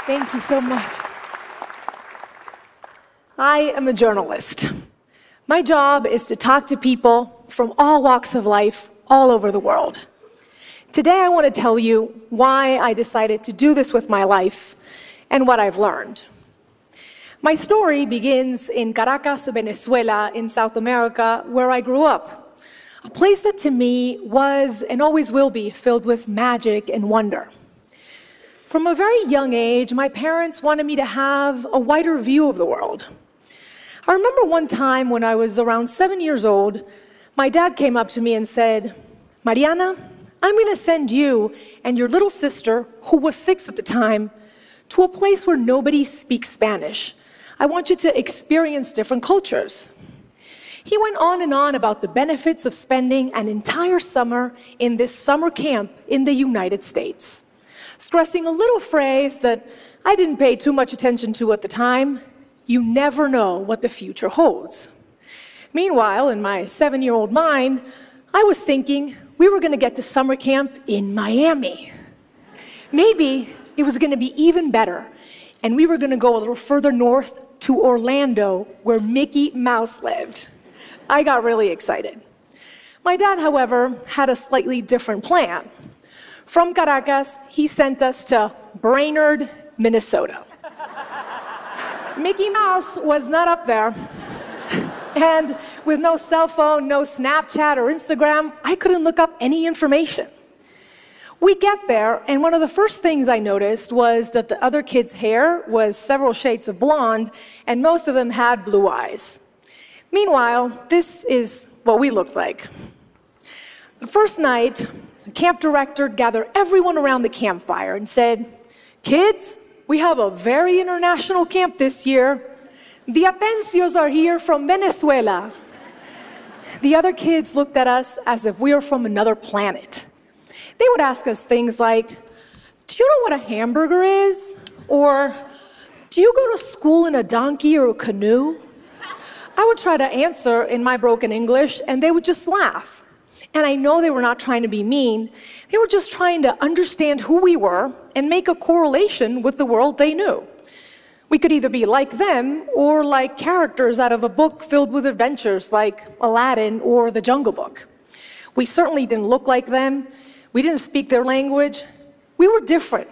Thank you so much. I am a journalist. My job is to talk to people from all walks of life all over the world. Today I want to tell you why I decided to do this with my life and what I've learned. My story begins in Caracas, Venezuela, in South America, where I grew up. A place that to me was and always will be filled with magic and wonder. From a very young age, my parents wanted me to have a wider view of the world. I remember one time when I was around 7 years old, my dad came up to me and said, "Mariana, I'm going to send you and your little sister, who was 6 at the time, to a place where nobody speaks Spanish. I want you to experience different cultures." He went on and on about the benefits of spending an entire summer in this summer camp in the United States, stressing a little phrase that I didn't pay too much attention to at the time: you never know what the future holds. Meanwhile, in my 7-year-old mind, I was thinking we were going to get to summer camp in Miami. Maybe it was going to be even better, and we were going to go a little further north to Orlando, where Mickey Mouse lived. I got really excited. My dad, however, had a slightly different plan. From Caracas, he sent us to Brainerd, Minnesota. Mickey Mouse was not up there. And with no cell phone, no Snapchat or Instagram, I couldn't look up any information. We get there, and one of the first things I noticed was that the other kids' hair was several shades of blonde, and most of them had blue eyes. Meanwhile, this is what we looked like. The first night, the camp director gathered everyone around the campfire and said, "Kids, we have a very international camp this year. The Atencios are here from Venezuela." The other kids looked at us as if we were from another planet. They would ask us things like, "Do you know what a hamburger is?" Or, "Do you go to school in a donkey or a canoe?" I would try to answer in my broken English, and they would just laugh. And I know they were not trying to be mean. They were just trying to understand who we were and make a correlation with the world they knew. We could either be like them or like characters out of a book filled with adventures like Aladdin or The Jungle Book. We certainly didn't look like them. We didn't speak their language. We were different.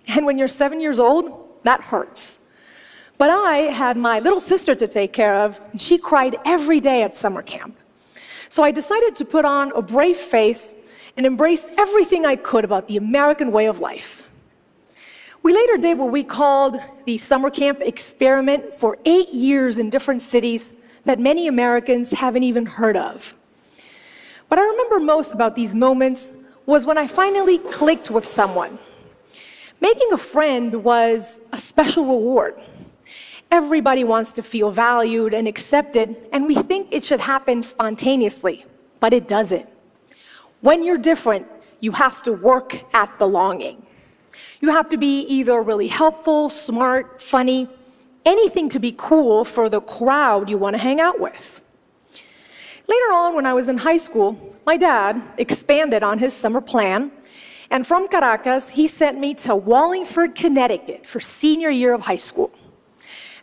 And when you're 7 years old, that hurts. But I had my little sister to take care of, and she cried every day at summer camp. So I decided to put on a brave face and embrace everything I could about the American way of life. We later did what we called the summer camp experiment for 8 years in different cities that many Americans haven't even heard of. What I remember most about these moments was when I finally clicked with someone. Making a friend was a special reward. Everybody wants to feel valued and accepted, and we think it should happen spontaneously, but it doesn't. When you're different, you have to work at belonging. You have to be either really helpful, smart, funny, anything to be cool for the crowd you want to hang out with. Later on, when I was in high school, my dad expanded on his summer plan, and from Caracas, he sent me to Wallingford, Connecticut for senior year of high school.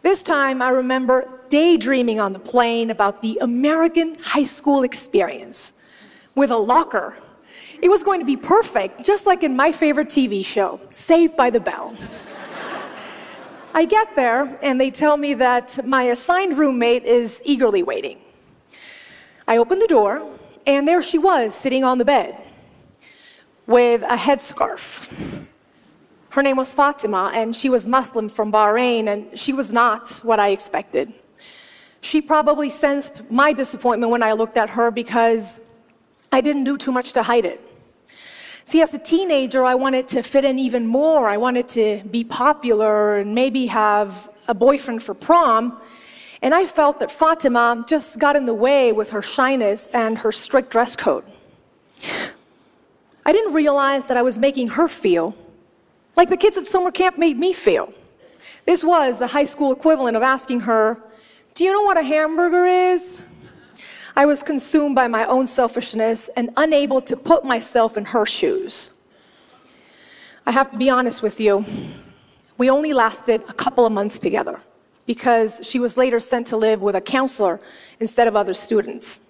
This time, I remember daydreaming on the plane about the American high school experience with a locker. It was going to be perfect, just like in my favorite TV show, Saved by the Bell. I get there, and they tell me that my assigned roommate is eagerly waiting. I open the door, and there she was, sitting on the bed with a headscarf. Her name was Fatima, and she was Muslim from Bahrain, and she was not what I expected. She probably sensed my disappointment when I looked at her because I didn't do too much to hide it. See, as a teenager, I wanted to fit in even more. I wanted to be popular and maybe have a boyfriend for prom. And I felt that Fatima just got in the way with her shyness and her strict dress code. I didn't realize that I was making her feel like the kids at summer camp made me feel. This was the high school equivalent of asking her, "Do you know what a hamburger is?" I was consumed by my own selfishness and unable to put myself in her shoes. I have to be honest with you. We only lasted a couple of months together because she was later sent to live with a counselor instead of other students.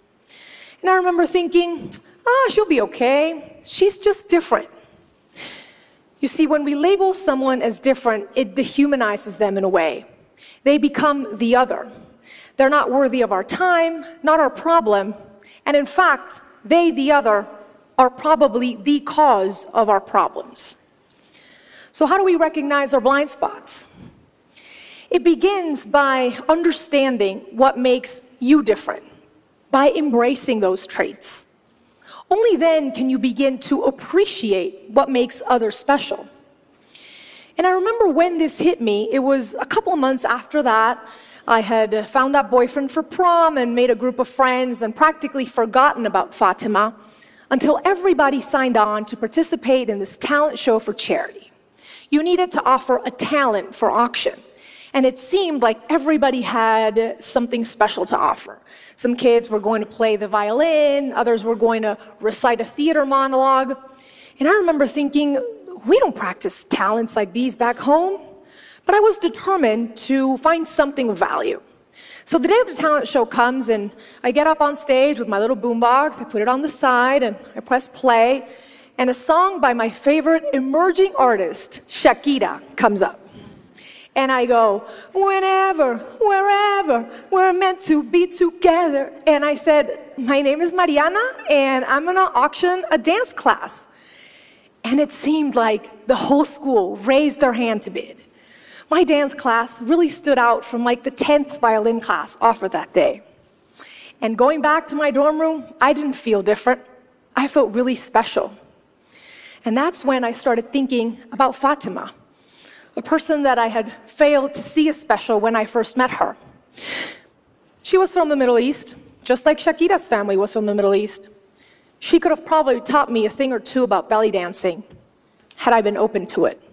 And I remember thinking, she'll be okay. She's just different. You see, when we label someone as different, it dehumanizes them in a way. They become the other. They're not worthy of our time, not our problem, and in fact, they, the other, are probably the cause of our problems. So how do we recognize our blind spots? It begins by understanding what makes you different, by embracing those traits. Only then can you begin to appreciate what makes others special. And I remember when this hit me, it was a couple of months after that. I had found that boyfriend for prom and made a group of friends and practically forgotten about Fatima until everybody signed on to participate in this talent show for charity. You needed to offer a talent for auction. And it seemed like everybody had something special to offer. Some kids were going to play the violin, others were going to recite a theater monologue. And I remember thinking, we don't practice talents like these back home. But I was determined to find something of value. So the day of the talent show comes, and I get up on stage with my little boombox, I put it on the side, and I press play, and a song by my favorite emerging artist, Shakira, comes up. And I go, whenever, wherever, we're meant to be together. And I said, my name is Mariana, and I'm gonna auction a dance class. And it seemed like the whole school raised their hand to bid. My dance class really stood out from like the 10th violin class offered that day. And going back to my dorm room, I didn't feel different. I felt really special. And that's when I started thinking about Fatima, a person that I had failed to see as special when I first met her. She was from the Middle East, just like Shakira's family was from the Middle East. She could have probably taught me a thing or two about belly dancing, had I been open to it.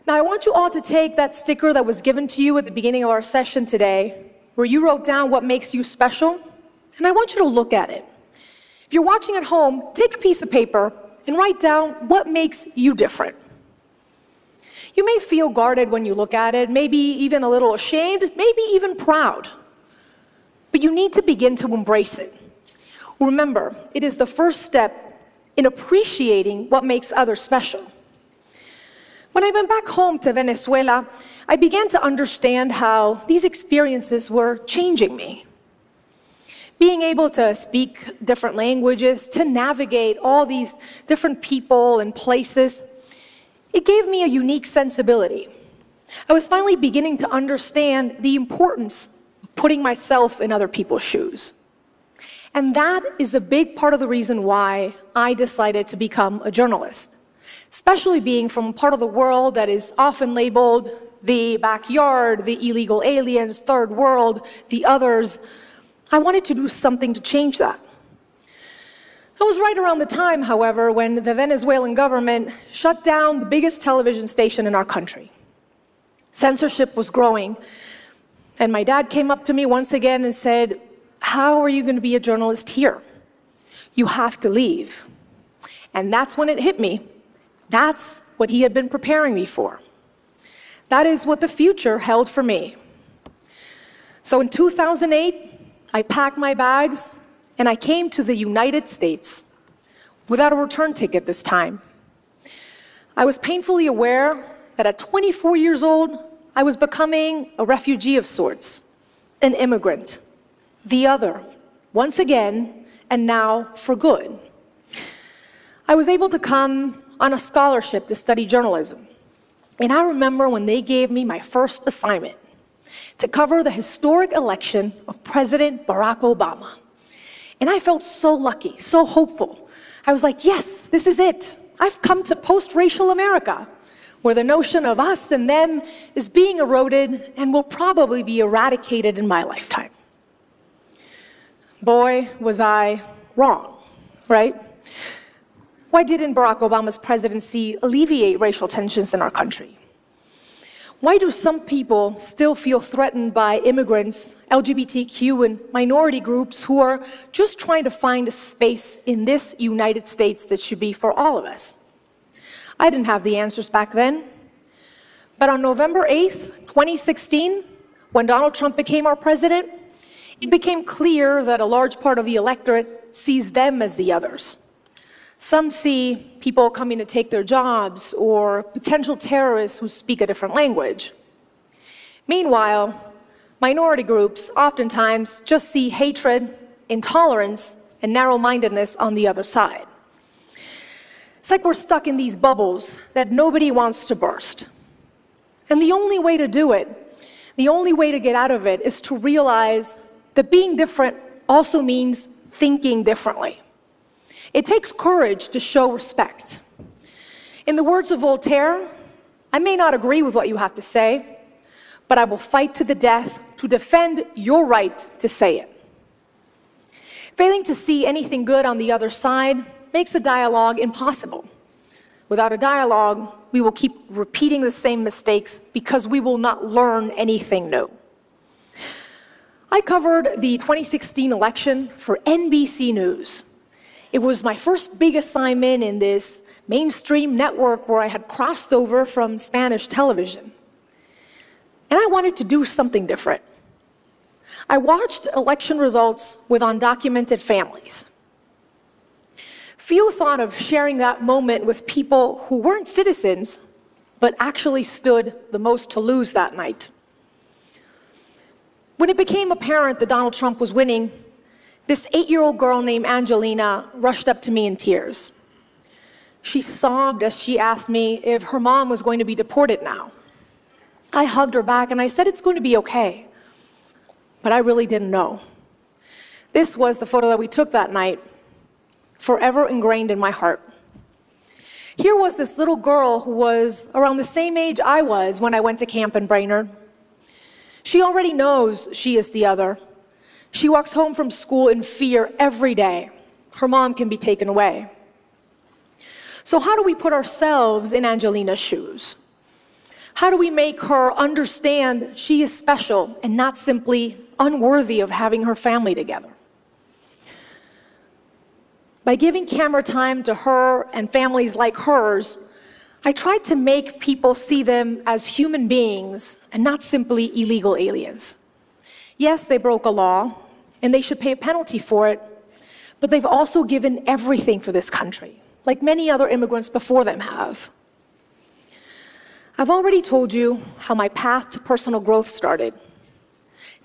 Now, I want you all to take that sticker that was given to you at the beginning of our session today, where you wrote down what makes you special, and I want you to look at it. If you're watching at home, take a piece of paper and write down what makes you different. You may feel guarded when you look at it, maybe even a little ashamed, maybe even proud. But you need to begin to embrace it. Remember, it is the first step in appreciating what makes others special. When I went back home to Venezuela, I began to understand how these experiences were changing me. Being able to speak different languages, to navigate all these different people and places, it gave me a unique sensibility. I was finally beginning to understand the importance of putting myself in other people's shoes. And that is a big part of the reason why I decided to become a journalist. Especially being from a part of the world that is often labeled the backyard, the illegal aliens, third world, the others. I wanted to do something to change that. That was right around the time, however, when the Venezuelan government shut down the biggest television station in our country. Censorship was growing, and my dad came up to me once again and said, "How are you going to be a journalist here? You have to leave." And that's when it hit me. That's what he had been preparing me for. That is what the future held for me. So in 2008, I packed my bags and I came to the United States without a return ticket this time. I was painfully aware that at 24 years old, I was becoming a refugee of sorts, an immigrant, the other, once again, and now for good. I was able to come on a scholarship to study journalism. And I remember when they gave me my first assignment to cover the historic election of President Barack Obama. And I felt so lucky, so hopeful. I was like, yes, this is it. I've come to post-racial America, where the notion of us and them is being eroded and will probably be eradicated in my lifetime. Boy, was I wrong, right? Why didn't Barack Obama's presidency alleviate racial tensions in our country? Why do some people still feel threatened by immigrants, LGBTQ, and minority groups who are just trying to find a space in this United States that should be for all of us? I didn't have the answers back then, But on November 8th, 2016, when Donald Trump became our president, it became clear that a large part of the electorate sees them as the others. Some see people coming to take their jobs or potential terrorists who speak a different language. Meanwhile, minority groups oftentimes just see hatred, intolerance, and narrow-mindedness on the other side. It's like we're stuck in these bubbles that nobody wants to burst. And the only way to do it, the only way to get out of it, is to realize that being different also means thinking differently. It takes courage to show respect. In the words of Voltaire, I may not agree with what you have to say, but I will fight to the death to defend your right to say it. Failing to see anything good on the other side makes a dialogue impossible. Without a dialogue, we will keep repeating the same mistakes because we will not learn anything new. I covered the 2016 election for NBC News. It was my first big assignment in this mainstream network where I had crossed over from Spanish television. And I wanted to do something different. I watched election results with undocumented families. Few thought of sharing that moment with people who weren't citizens, but actually stood the most to lose that night. When it became apparent that Donald Trump was winning, this 8-year-old girl named Angelina rushed up to me in tears. She sobbed as she asked me if her mom was going to be deported now. I hugged her back and I said it's going to be okay. But I really didn't know. This was the photo that we took that night, forever ingrained in my heart. Here was this little girl who was around the same age I was when I went to camp in Brainerd. She already knows she is the other. She walks home from school in fear every day. Her mom can be taken away. So how do we put ourselves in Angelina's shoes? How do we make her understand she is special and not simply unworthy of having her family together? By giving camera time to her and families like hers, I tried to make people see them as human beings and not simply illegal aliens. Yes, they broke a law, and they should pay a penalty for it, but they've also given everything for this country, like many other immigrants before them have. I've already told you how my path to personal growth started.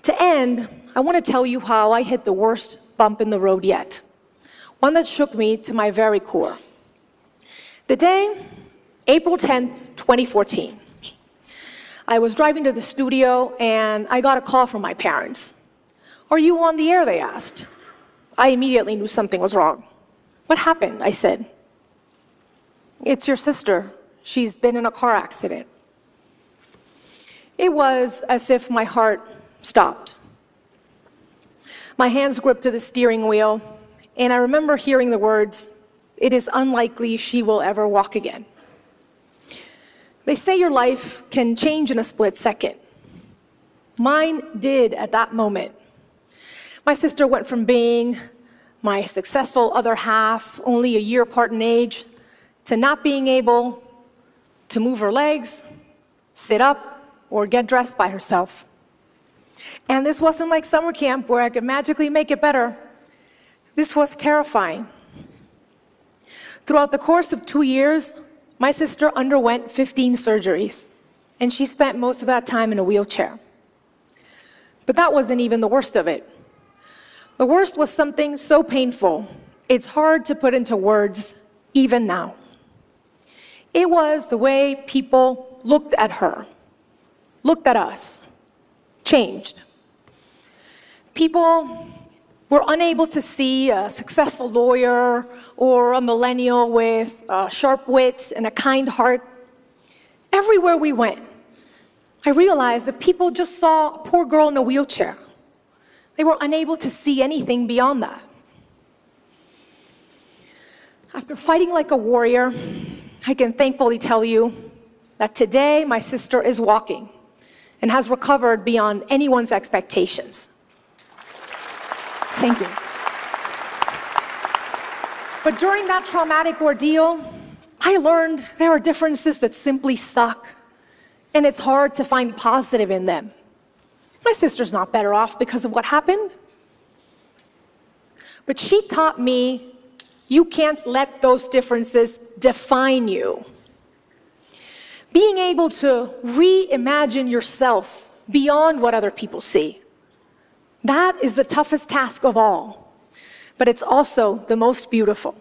To end, I want to tell you how I hit the worst bump in the road yet, one that shook me to my very core. The day, April 10th, 2014. I was driving to the studio and I got a call from my parents. "Are you on the air?" they asked. I immediately knew something was wrong. "What happened?" I said. "It's your sister. She's been in a car accident." It was as if my heart stopped. My hands gripped to the steering wheel, and I remember hearing the words, "It is unlikely she will ever walk again." They say your life can change in a split second. Mine did at that moment. My sister went from being my successful other half, only a year apart in age, to not being able to move her legs, sit up, or get dressed by herself. And this wasn't like summer camp where I could magically make it better. This was terrifying. Throughout the course of 2 years, my sister underwent 15 surgeries, and she spent most of that time in a wheelchair. But that wasn't even the worst of it. The worst was something so painful, it's hard to put into words, even now. It was the way people looked at her, looked at us, changed. People were unable to see a successful lawyer or a millennial with a sharp wit and a kind heart. Everywhere we went, I realized that people just saw a poor girl in a wheelchair. They were unable to see anything beyond that. After fighting like a warrior, I can thankfully tell you that today my sister is walking and has recovered beyond anyone's expectations. Thank you. But during that traumatic ordeal, I learned there are differences that simply suck, and it's hard to find positive in them. My sister's not better off because of what happened. But she taught me you can't let those differences define you. Being able to reimagine yourself beyond what other people see, that is the toughest task of all, but it's also the most beautiful.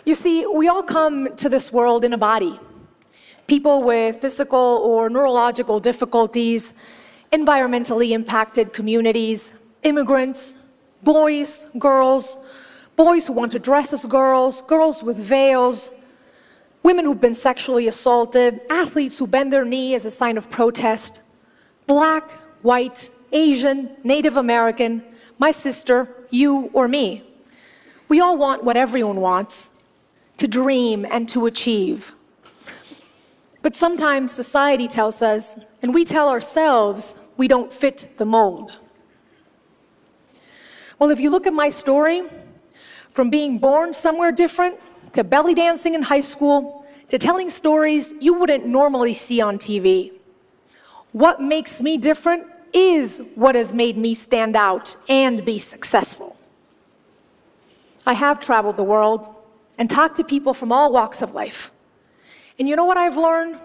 You see, we all come to this world in a body. People with physical or neurological difficulties, environmentally impacted communities, immigrants, boys, girls, boys who want to dress as girls, girls with veils, women who've been sexually assaulted, athletes who bend their knee as a sign of protest, black, white, Asian, Native American, my sister, you or me. We all want what everyone wants, to dream and to achieve. But sometimes society tells us, and we tell ourselves, we don't fit the mold. Well, if you look at my story, from being born somewhere different, to belly dancing in high school, to telling stories you wouldn't normally see on TV, what makes me different is what has made me stand out and be successful. I have traveled the world and talked to people from all walks of life. And you know what I've learned?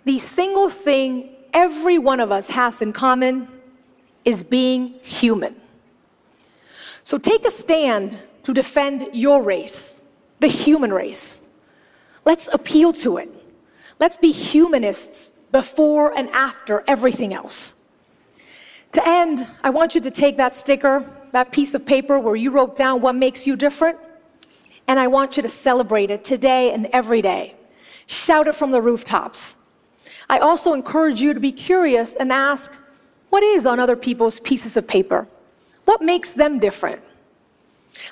The single thing every one of us has in common is being human. So take a stand to defend your race, the human race. Let's appeal to it. Let's be humanists before and after everything else. To end, I want you to take that sticker, that piece of paper where you wrote down what makes you different, and I want you to celebrate it today and every day. Shout it from the rooftops. I also encourage you to be curious and ask, what is on other people's pieces of paper? What makes them different?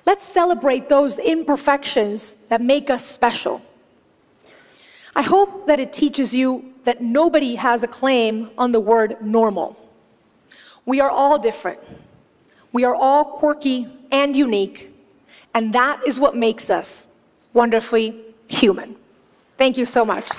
Let's celebrate those imperfections that make us special. I hope that it teaches you that nobody has a claim on the word normal. We are all different. We are all quirky and unique, and that is what makes us wonderfully human. Thank you so much.